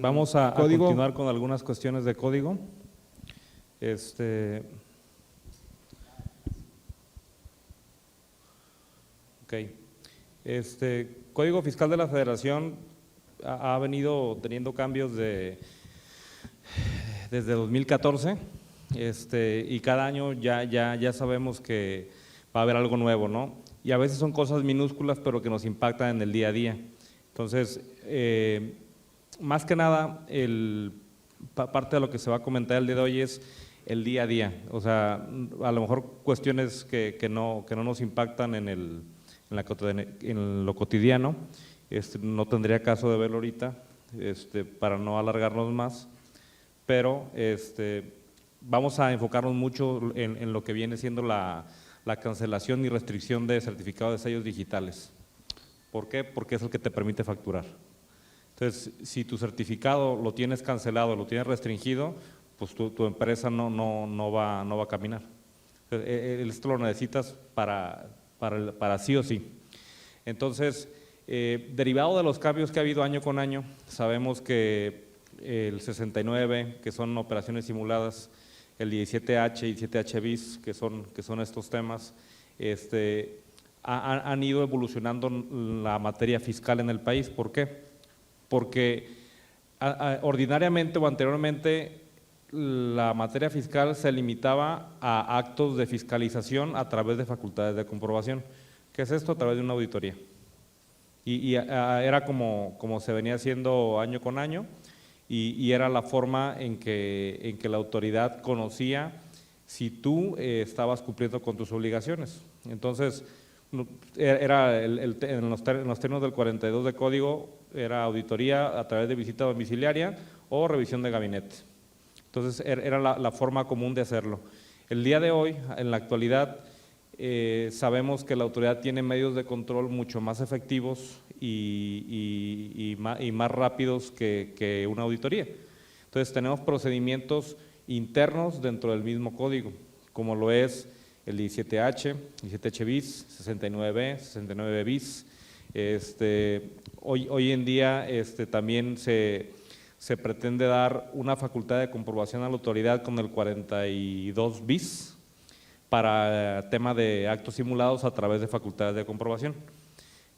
vamos a Código. continuar con algunas cuestiones de código. Ok. Código Fiscal de la Federación ha venido teniendo cambios desde 2014, y cada año ya sabemos que va a haber algo nuevo, ¿no? Y a veces son cosas minúsculas, pero que nos impactan en el día a día. Entonces, más que nada, parte de lo que se va a comentar el día de hoy es el día a día. O sea, a lo mejor cuestiones que no nos impactan en lo cotidiano, no tendría caso de verlo ahorita, para no alargarnos más, pero vamos a enfocarnos mucho en lo que viene siendo la cancelación y restricción de certificado de sellos digitales. ¿Por qué? Porque es el que te permite facturar. Entonces, si tu certificado lo tienes cancelado, lo tienes restringido, pues tu empresa no va a caminar. Esto lo necesitas para sí o sí. Entonces, derivado de los cambios que ha habido año con año, sabemos que el 69, que son operaciones simuladas, el 17H y 17H bis, que son estos temas, han ido evolucionando la materia fiscal en el país. ¿Por qué? Porque ordinariamente o anteriormente la materia fiscal se limitaba a actos de fiscalización a través de facultades de comprobación. ¿Qué es esto? A través de una auditoría. Y era como se venía haciendo año con año, y era la forma en que la autoridad conocía si tú estabas cumpliendo con tus obligaciones. Entonces, era en los términos del 42 de código, era auditoría a través de visita domiciliaria o revisión de gabinete. Entonces, era la forma común de hacerlo. El día de hoy, en la actualidad, sabemos que la autoridad tiene medios de control mucho más efectivos y más rápidos que una auditoría. Entonces, tenemos procedimientos internos dentro del mismo código, como lo es el 17H, 17H bis, 69B, 69 bis. Hoy en día también se pretende dar una facultad de comprobación a la autoridad con el 42 bis para tema de actos simulados a través de facultades de comprobación.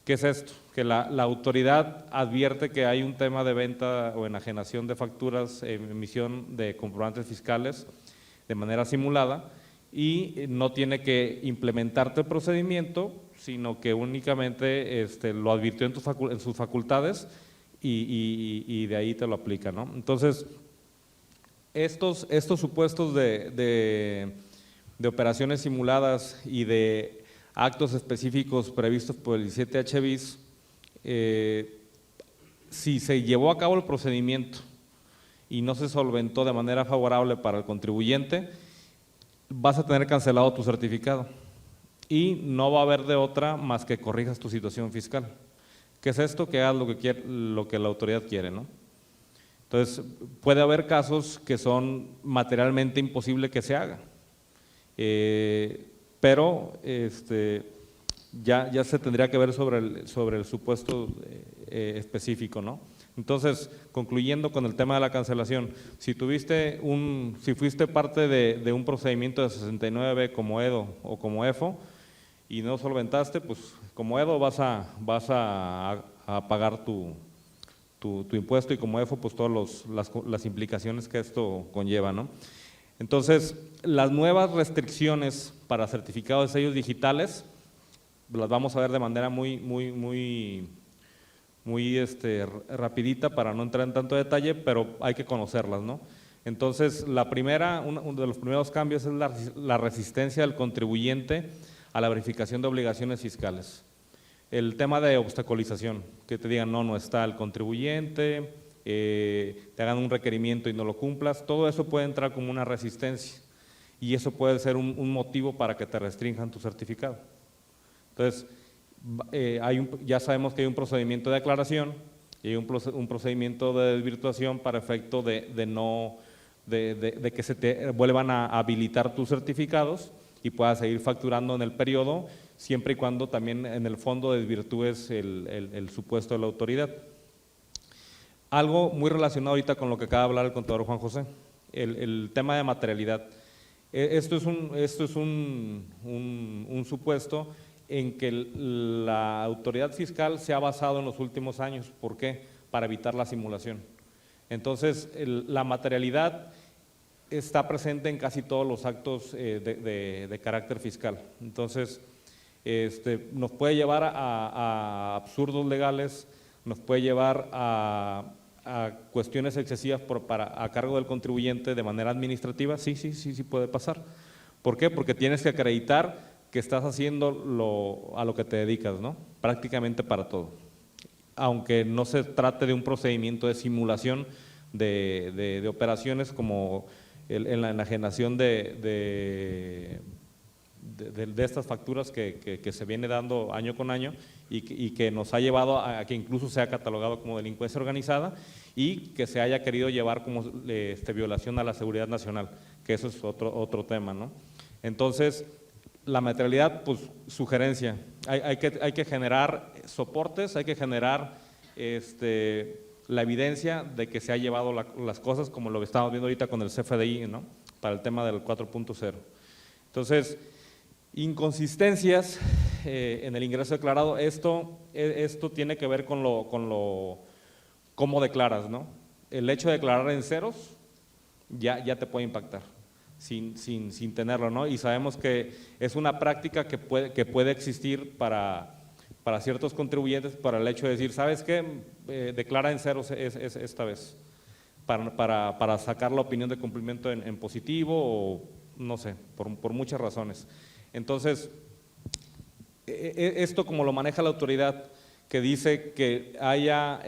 ¿Qué es esto? Que la autoridad advierte que hay un tema de venta o enajenación de facturas, emisión de comprobantes fiscales de manera simulada, y no tiene que implementarte el procedimiento, sino que únicamente lo advirtió en sus facultades y de ahí te lo aplica, ¿no? Entonces, estos supuestos de operaciones simuladas y de actos específicos previstos por el 17H bis, si se llevó a cabo el procedimiento y no se solventó de manera favorable para el contribuyente, vas a tener cancelado tu certificado y no va a haber de otra más que corrijas tu situación fiscal. ¿Qué es esto? Que hagas lo que la autoridad quiere, ¿no? Entonces, puede haber casos que son materialmente imposible que se haga, pero ya se tendría que ver sobre el supuesto específico, ¿no? Entonces, concluyendo con el tema de la cancelación, si fuiste parte de un procedimiento de 69 como EDO o como EFO y no solventaste, pues como EDO vas a pagar tu impuesto, y como EFO pues todas las implicaciones que esto conlleva, ¿no? Entonces, las nuevas restricciones para certificados de sellos digitales las vamos a ver de manera muy rapidita para no entrar en tanto detalle, pero hay que conocerlas, ¿no? Entonces, uno de los primeros cambios es la resistencia del contribuyente a la verificación de obligaciones fiscales. El tema de obstaculización, que te digan no está el contribuyente, te hagan un requerimiento y no lo cumplas, todo eso puede entrar como una resistencia y eso puede ser un motivo para que te restrinjan tu certificado. Entonces, ya sabemos que hay un procedimiento de aclaración y hay un procedimiento de desvirtuación para efecto de que se te vuelvan a habilitar tus certificados y puedas seguir facturando en el periodo, siempre y cuando también en el fondo desvirtúes el supuesto de la autoridad. Algo muy relacionado ahorita con lo que acaba de hablar el contador Juan José, el tema de materialidad. Esto es un supuesto en que la autoridad fiscal se ha basado en los últimos años. ¿Por qué? Para evitar la simulación. Entonces, la materialidad está presente en casi todos los actos de carácter fiscal. Entonces, nos puede llevar a absurdos legales, nos puede llevar a cuestiones excesivas a cargo del contribuyente de manera administrativa. Sí puede pasar. ¿Por qué? Porque tienes que acreditar que estás haciendo a lo que te dedicas, ¿no? Prácticamente para todo. Aunque no se trate de un procedimiento de simulación de operaciones como en la enajenación de estas facturas que se viene dando año con año y que nos ha llevado a que incluso sea catalogado como delincuencia organizada y que se haya querido llevar como violación a la seguridad nacional, que eso es otro tema, ¿no? Entonces, la materialidad, pues sugerencia, hay que generar soportes, hay que generar la evidencia de que se ha llevado las cosas, como lo que estamos viendo ahorita con el CFDI, ¿no? Para el tema del 4.0. Entonces, inconsistencias en el ingreso declarado, esto tiene que ver con cómo declaras, ¿no? El hecho de declarar en ceros ya te puede impactar sin tenerlo, ¿no? Y sabemos que es una práctica que puede existir para ciertos contribuyentes, para el hecho de decir, ¿sabes qué? Declara en ceros esta vez, para sacar la opinión de cumplimiento en positivo o no sé, por muchas razones. Entonces, esto como lo maneja la autoridad, que dice que haya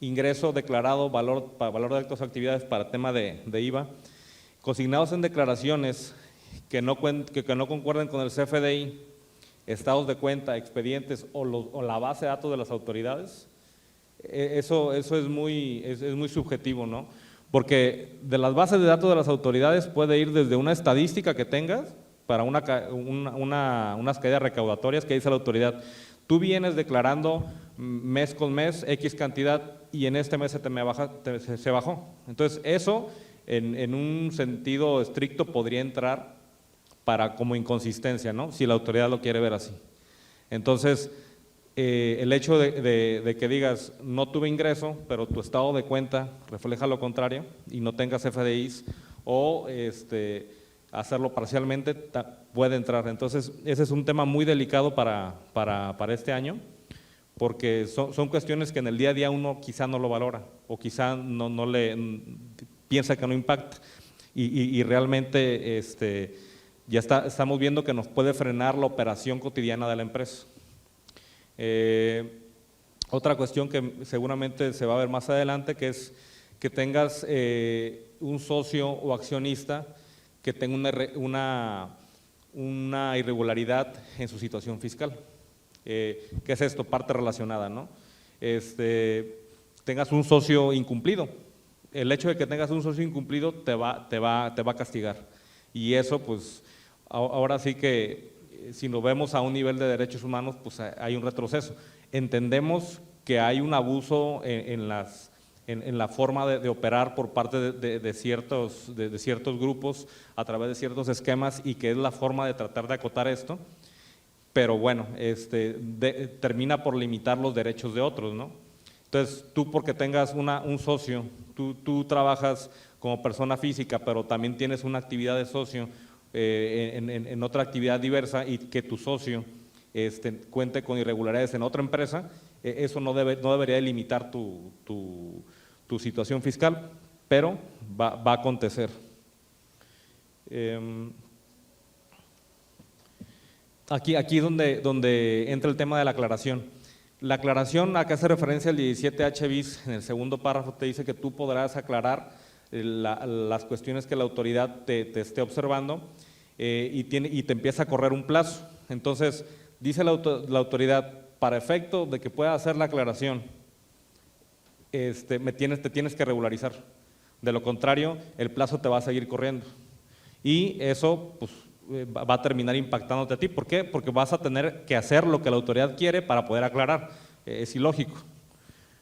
ingreso declarado, valor de actos o actividades para tema de IVA, consignados en declaraciones que no concuerden con el CFDI, estados de cuenta, expedientes o la base de datos de las autoridades, eso es muy subjetivo, ¿no? Porque de las bases de datos de las autoridades puede ir desde una estadística que tengas para unas caídas recaudatorias que dice la autoridad, tú vienes declarando mes con mes X cantidad y en este mes se bajó. Entonces eso en un sentido estricto podría entrar como inconsistencia, ¿no? Si la autoridad lo quiere ver así. Entonces, el hecho de que digas no tuve ingreso, pero tu estado de cuenta refleja lo contrario y no tengas FDIs o hacerlo parcialmente puede entrar. Entonces, ese es un tema muy delicado para este año, porque son cuestiones que en el día a día uno quizá no lo valora o quizá no le piensa que no impacta y realmente ya estamos viendo que nos puede frenar la operación cotidiana de la empresa. Otra cuestión que seguramente se va a ver más adelante, que es que tengas un socio o accionista que tenga una irregularidad en su situación fiscal. ¿Qué es esto? Parte relacionada, ¿no? Tengas un socio incumplido. El hecho de que tengas un socio incumplido te va a castigar. Y eso, pues, ahora sí que si lo vemos a un nivel de derechos humanos, pues hay un retroceso. Entendemos que hay un abuso en la forma de operar por parte de ciertos grupos a través de ciertos esquemas y que es la forma de tratar de acotar esto, pero bueno, termina por limitar los derechos de otros, ¿no? Entonces, tú porque tengas un socio, tú trabajas como persona física, pero también tienes una actividad de socio en otra actividad diversa y que tu socio cuente con irregularidades en otra empresa, eso no debería delimitar tu situación fiscal, pero va a acontecer. Aquí es donde entra el tema de la aclaración. La aclaración, acá hace referencia al 17H bis, en el segundo párrafo te dice que tú podrás aclarar las cuestiones que la autoridad te esté observando y te empieza a correr un plazo. Entonces, dice la autoridad, para efecto de que pueda hacer la aclaración, te tienes que regularizar. De lo contrario, el plazo te va a seguir corriendo. Y eso, pues, va a terminar impactándote a ti. ¿Por qué? Porque vas a tener que hacer lo que la autoridad quiere para poder aclarar. Es ilógico.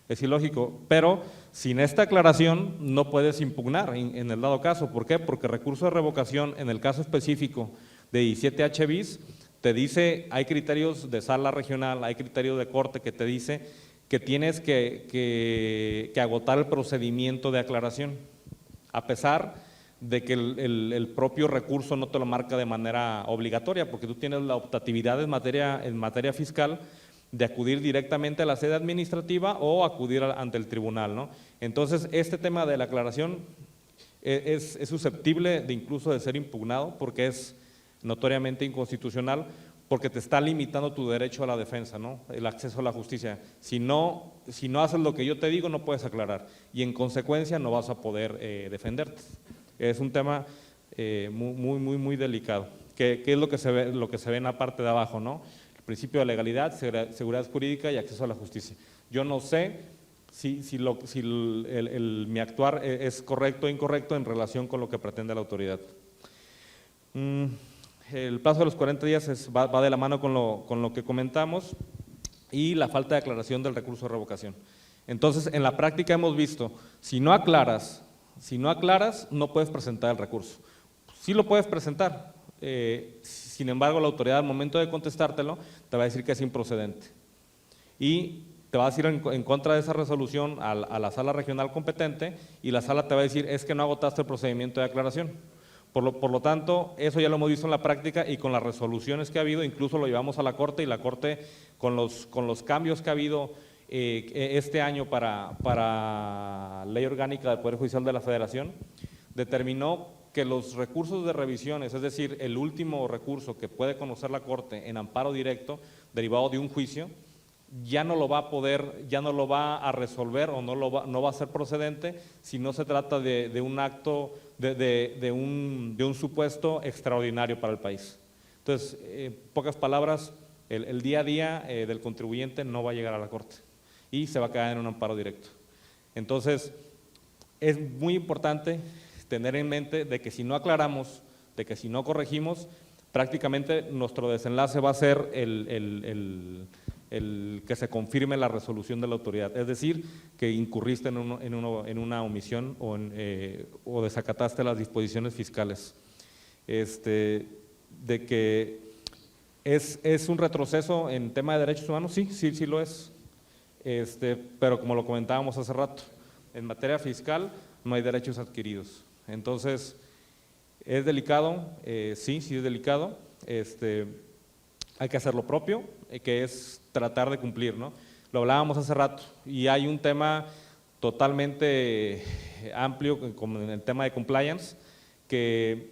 Es ilógico, pero sin esta aclaración no puedes impugnar en el dado caso. ¿Por qué? Porque recurso de revocación, en el caso específico de 17H bis, te dice, hay criterios de sala regional, hay criterios de corte que te dice que tienes que agotar el procedimiento de aclaración, a pesar de que el propio recurso no te lo marca de manera obligatoria, porque tú tienes la optatividad en materia fiscal de acudir directamente a la sede administrativa o acudir ante el tribunal, ¿no? Entonces, este tema de la aclaración es susceptible de incluso de ser impugnado porque es notoriamente inconstitucional, porque te está limitando tu derecho a la defensa, ¿no? El acceso a la justicia. Si no haces lo que yo te digo, no puedes aclarar y en consecuencia no vas a poder defenderte. Es un tema muy delicado, que es lo que se ve en la parte de abajo, ¿no? El principio de legalidad, seguridad jurídica y acceso a la justicia. Yo no sé si mi actuar es correcto o incorrecto en relación con lo que pretende la autoridad. El plazo de los 40 días va de la mano con lo que comentamos y la falta de aclaración del recurso de revocación. Entonces, en la práctica hemos visto, si no aclaras, no puedes presentar el recurso. Sí lo puedes presentar, sin embargo, la autoridad al momento de contestártelo te va a decir que es improcedente y te va a decir en contra de esa resolución a la sala regional competente y la sala te va a decir es que no agotaste el procedimiento de aclaración. Por lo tanto, eso ya lo hemos visto en la práctica y con las resoluciones que ha habido, incluso lo llevamos a la Corte y la Corte con los cambios que ha habido este año para Ley Orgánica del Poder Judicial de la Federación, determinó que los recursos de revisiones, es decir, el último recurso que puede conocer la Corte en amparo directo derivado de un juicio, ya no lo va a resolver o no va a ser procedente si no se trata de un acto, de un supuesto extraordinario para el país. Entonces, en pocas palabras, el día a día del contribuyente no va a llegar a la Corte y se va a quedar en un amparo directo. Entonces, es muy importante tener en mente de que si no aclaramos, de que si no corregimos, prácticamente nuestro desenlace va a ser el que se confirme la resolución de la autoridad, es decir, que incurriste en una omisión o desacataste las disposiciones fiscales. De que es un retroceso en tema de derechos humanos, sí lo es, pero como lo comentábamos hace rato, en materia fiscal no hay derechos adquiridos. Entonces, es delicado, sí es delicado, hay que hacer lo propio, que es tratar de cumplir, ¿no? Lo hablábamos hace rato y hay un tema totalmente amplio como en el tema de compliance, que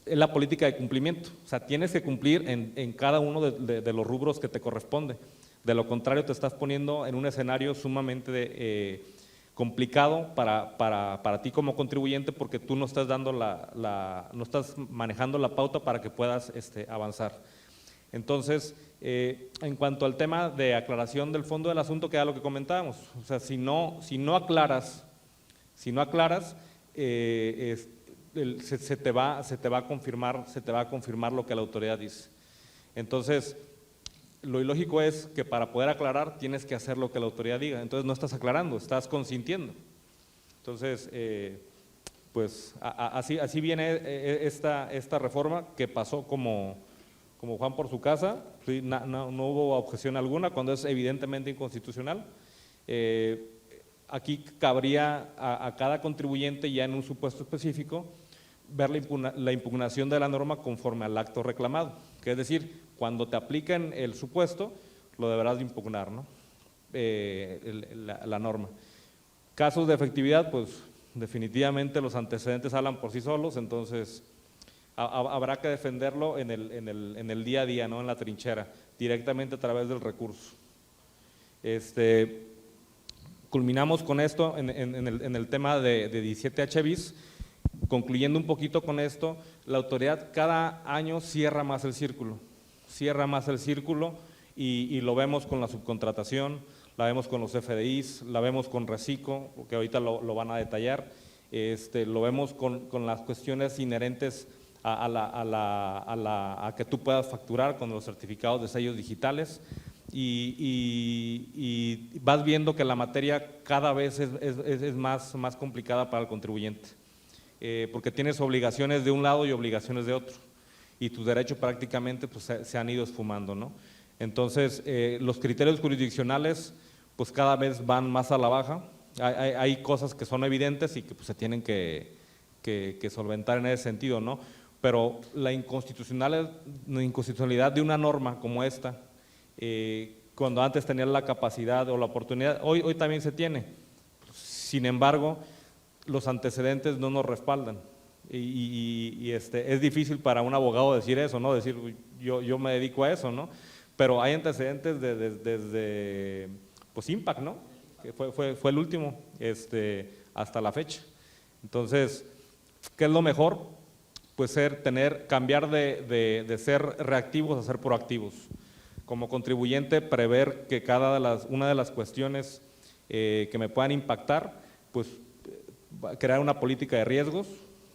es la política de cumplimiento, o sea, tienes que cumplir en cada uno de los rubros que te corresponde, de lo contrario te estás poniendo en un escenario sumamente complicado para ti como contribuyente porque tú no estás dando no estás manejando la pauta para que puedas avanzar. Entonces, en cuanto al tema de aclaración del fondo del asunto, queda lo que comentábamos, o sea, si no aclaras, se te va a confirmar lo que la autoridad dice. Entonces, lo ilógico es que para poder aclarar tienes que hacer lo que la autoridad diga, entonces no estás aclarando, estás consintiendo. Entonces, pues así viene esta reforma que pasó como Juan por su casa, ¿sí? No hubo objeción alguna cuando es evidentemente inconstitucional. Aquí cabría a cada contribuyente ya en un supuesto específico ver la impugnación de la norma conforme al acto reclamado, que es decir, cuando te apliquen el supuesto, lo deberás de impugnar, ¿no? La norma. Casos de efectividad, pues definitivamente los antecedentes hablan por sí solos, entonces habrá que defenderlo en el día a día, ¿no? En la trinchera, directamente a través del recurso. Culminamos con esto en el tema de 17H bis. Concluyendo un poquito con esto, la autoridad cada año cierra más el círculo y lo vemos con la subcontratación, la vemos con los FDIs, la vemos con Recico, que ahorita lo van a detallar, lo vemos con las cuestiones inherentes a que tú puedas facturar con los certificados de sellos digitales. y vas viendo que la materia cada vez es más complicada para el contribuyente, porque tienes obligaciones de un lado y obligaciones de otro, y tus derechos prácticamente pues, se han ido esfumando, ¿no? Entonces, los criterios jurisdiccionales pues cada vez van más a la baja, hay cosas que son evidentes y que pues, se tienen que solventar en ese sentido, ¿no? Pero la inconstitucionalidad de una norma como esta, cuando antes tenías la capacidad o la oportunidad, hoy también se tiene. Sin embargo, los antecedentes no nos respaldan es difícil para un abogado decir eso, ¿no? Decir yo me dedico a eso, ¿no? Pero hay antecedentes desde pues Impact, ¿no? Que fue el último hasta la fecha. Entonces, ¿qué es lo mejor? Pues cambiar de ser reactivos a ser proactivos. Como contribuyente, prever que una de las cuestiones que me puedan impactar, pues crear una política de riesgos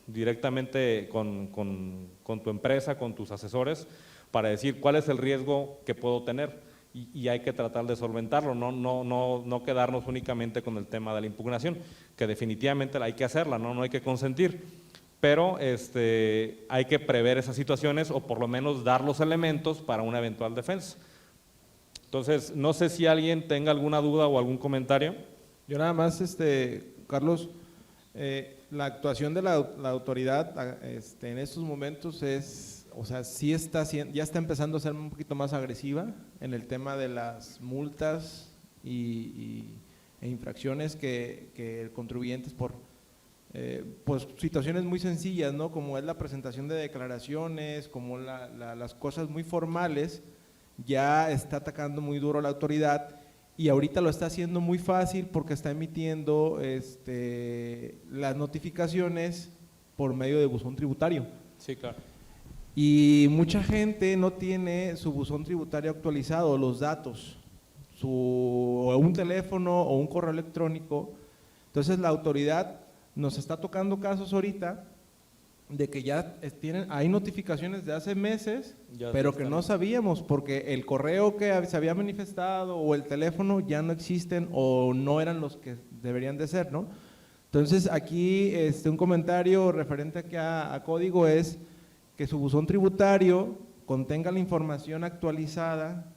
directamente con tu empresa, con tus asesores, para decir cuál es el riesgo que puedo tener y hay que tratar de solventarlo, no quedarnos únicamente con el tema de la impugnación, que definitivamente hay que hacerla, no hay que consentir, pero hay que prever esas situaciones o por lo menos dar los elementos para una eventual defensa. Entonces, no sé si alguien tenga alguna duda o algún comentario. Yo nada más, Carlos, la actuación de la autoridad en estos momentos sí ya está empezando a ser un poquito más agresiva en el tema de las multas e infracciones que el contribuyente por pues situaciones muy sencillas, ¿no? Como es la presentación de declaraciones, como las cosas muy formales, ya está atacando muy duro a la autoridad y ahorita lo está haciendo muy fácil porque está emitiendo las notificaciones por medio de buzón tributario. Sí, claro. Y mucha gente no tiene su buzón tributario actualizado, los datos, o un teléfono o un correo electrónico. Entonces la autoridad nos está tocando casos ahorita de que ya hay notificaciones de hace meses, pero que no sabíamos porque el correo que se había manifestado o el teléfono ya no existen o no eran los que deberían de ser, ¿no? Entonces aquí un comentario referente aquí a código es que su buzón tributario contenga la información actualizada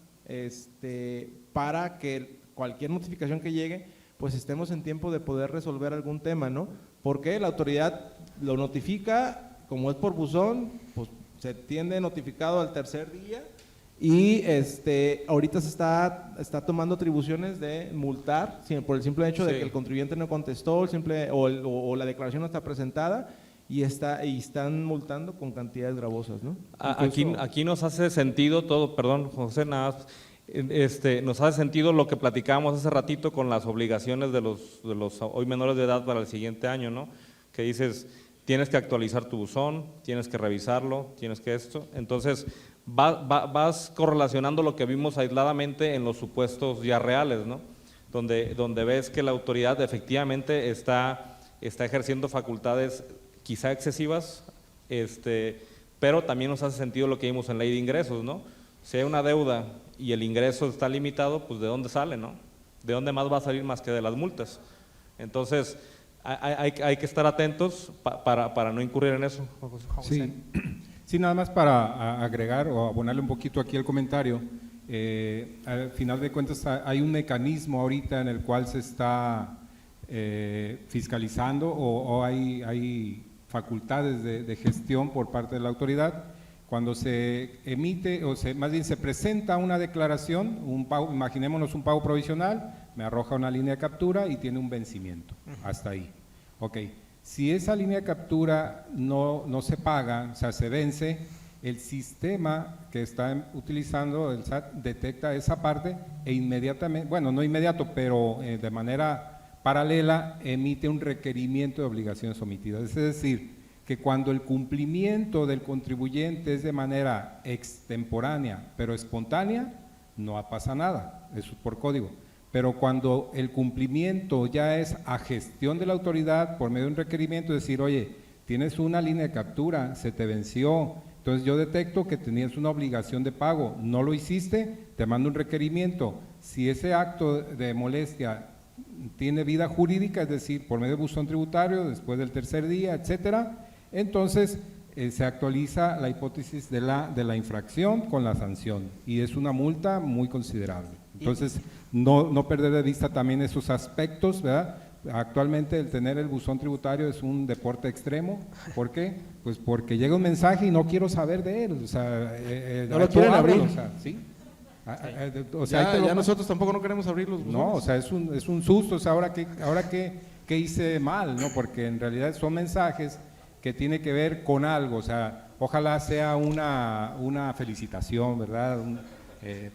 para que cualquier notificación que llegue, pues estemos en tiempo de poder resolver algún tema, ¿no? Porque la autoridad lo notifica, como es por buzón, pues se tiende notificado al tercer día y ahorita se está tomando atribuciones de multar por el simple hecho de que el contribuyente no contestó, o la declaración no está presentada y están multando con cantidades gravosas, ¿no? Aquí nos hace sentido todo, perdón, José, nada más. Nos hace sentido lo que platicábamos hace ratito con las obligaciones de los hoy menores de edad para el siguiente año, ¿no? Que dices, tienes que actualizar tu buzón, tienes que revisarlo, tienes que esto. Entonces, vas correlacionando lo que vimos aisladamente en los supuestos ya reales, ¿no? Donde ves que la autoridad efectivamente está ejerciendo facultades quizá excesivas, pero también nos hace sentido lo que vimos en ley de ingresos, ¿no? Si hay una deuda y el ingreso está limitado, pues ¿de dónde sale, no? ¿De dónde más va a salir más que de las multas? Entonces, hay que estar atentos para no incurrir en eso. Sí, nada más para agregar o abonarle un poquito aquí el comentario. Al final de cuentas hay un mecanismo ahorita en el cual se está fiscalizando o hay facultades de gestión por parte de la autoridad. Cuando se emite, más bien se presenta una declaración, imaginémonos un pago provisional, me arroja una línea de captura y tiene un vencimiento, hasta ahí. Ok, si esa línea de captura no se paga, o sea, se vence, el sistema que está utilizando el SAT detecta esa parte e inmediatamente, bueno, no inmediato, pero de manera paralela emite un requerimiento de obligaciones omitidas, es decir, que cuando el cumplimiento del contribuyente es de manera extemporánea, pero espontánea, no pasa nada, eso es por código. Pero cuando el cumplimiento ya es a gestión de la autoridad por medio de un requerimiento, decir, oye, tienes una línea de captura, se te venció, Entonces yo detecto que tenías una obligación de pago, no lo hiciste, te mando un requerimiento. Si ese acto de molestia tiene vida jurídica, es decir, por medio de buzón tributario, después del tercer día, etcétera, entonces se actualiza la hipótesis de la infracción con la sanción y es una multa muy considerable. Entonces, no perder de vista también esos aspectos, ¿verdad? Actualmente el tener el buzón tributario es un deporte extremo. ¿Por qué? Pues porque llega un mensaje y no quiero saber de él. O sea, no lo quieren abrir. O sea, ¿sí? O sea, ya nosotros tampoco no queremos abrir los buzones. No, o sea, es un susto. O sea, ahora qué hice mal, ¿no? Porque en realidad son mensajes que tiene que ver con algo, o sea, ojalá sea una felicitación, ¿verdad?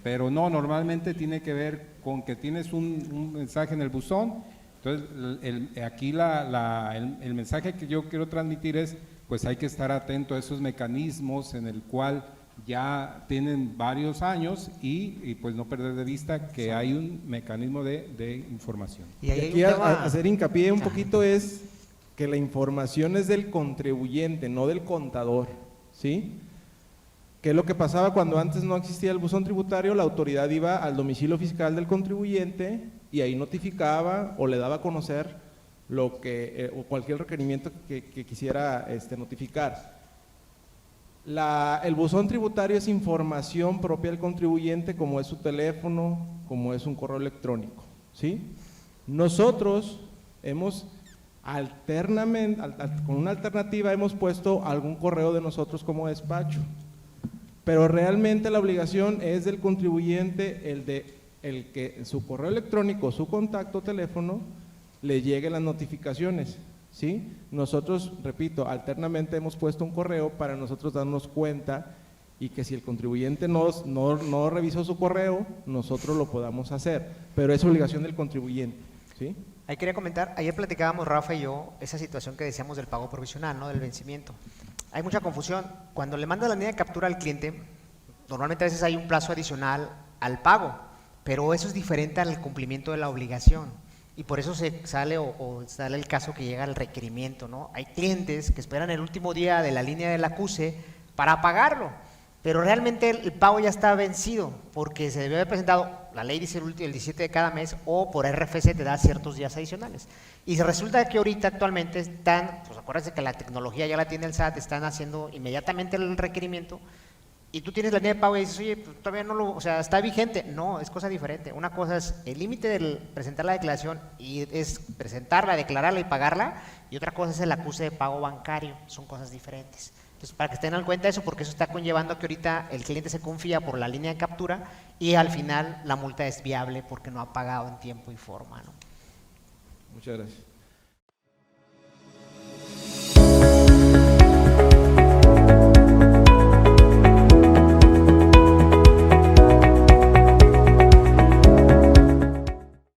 Pero no, normalmente tiene que ver con que tienes un mensaje en el buzón. Entonces, aquí el mensaje que yo quiero transmitir es, pues hay que estar atento a esos mecanismos en el cual ya tienen varios años y pues no perder de vista que hay un mecanismo de información. Y aquí hacer hincapié un poquito es que la información es del contribuyente, no del contador, ¿sí? ¿Qué es lo que pasaba cuando antes no existía el buzón tributario? La autoridad iba al domicilio fiscal del contribuyente y ahí notificaba o le daba a conocer lo que o cualquier requerimiento que quisiera notificar. El buzón tributario es información propia del contribuyente, como es su teléfono, como es un correo electrónico, ¿sí? Nosotros hemos alternamente, con una alternativa hemos puesto algún correo de nosotros como despacho, pero realmente la obligación es del contribuyente el que en su correo electrónico, su contacto, teléfono, le lleguen las notificaciones, ¿sí? Nosotros, repito, alternamente hemos puesto un correo para nosotros darnos cuenta y que si el contribuyente no revisó su correo, nosotros lo podamos hacer, pero es obligación del contribuyente, ¿sí? Ahí quería comentar, ayer platicábamos Rafa y yo esa situación que decíamos del pago provisional, ¿no? Del vencimiento. Hay mucha confusión. Cuando le manda la línea de captura al cliente, normalmente a veces hay un plazo adicional al pago, pero eso es diferente al cumplimiento de la obligación. Y por eso se sale sale el caso que llega al requerimiento, ¿no? Hay clientes que esperan el último día de la línea del acuse para pagarlo, pero realmente el pago ya está vencido porque se debió haber presentado, la ley dice el 17 de cada mes o por RFC te da ciertos días adicionales. Y resulta que ahorita actualmente están, pues acuérdense que la tecnología ya la tiene el SAT, están haciendo inmediatamente el requerimiento y tú tienes la línea de pago y dices, oye, pues todavía no o sea, está vigente. No, es cosa diferente. Una cosa es el límite del presentar la declaración y es presentarla, declararla y pagarla, y otra cosa es el acuse de pago bancario, son cosas diferentes. Entonces, para que estén en cuenta eso, porque eso está conllevando a que ahorita el cliente se confía por la línea de captura y al final la multa es viable porque no ha pagado en tiempo y forma, ¿no? Muchas gracias.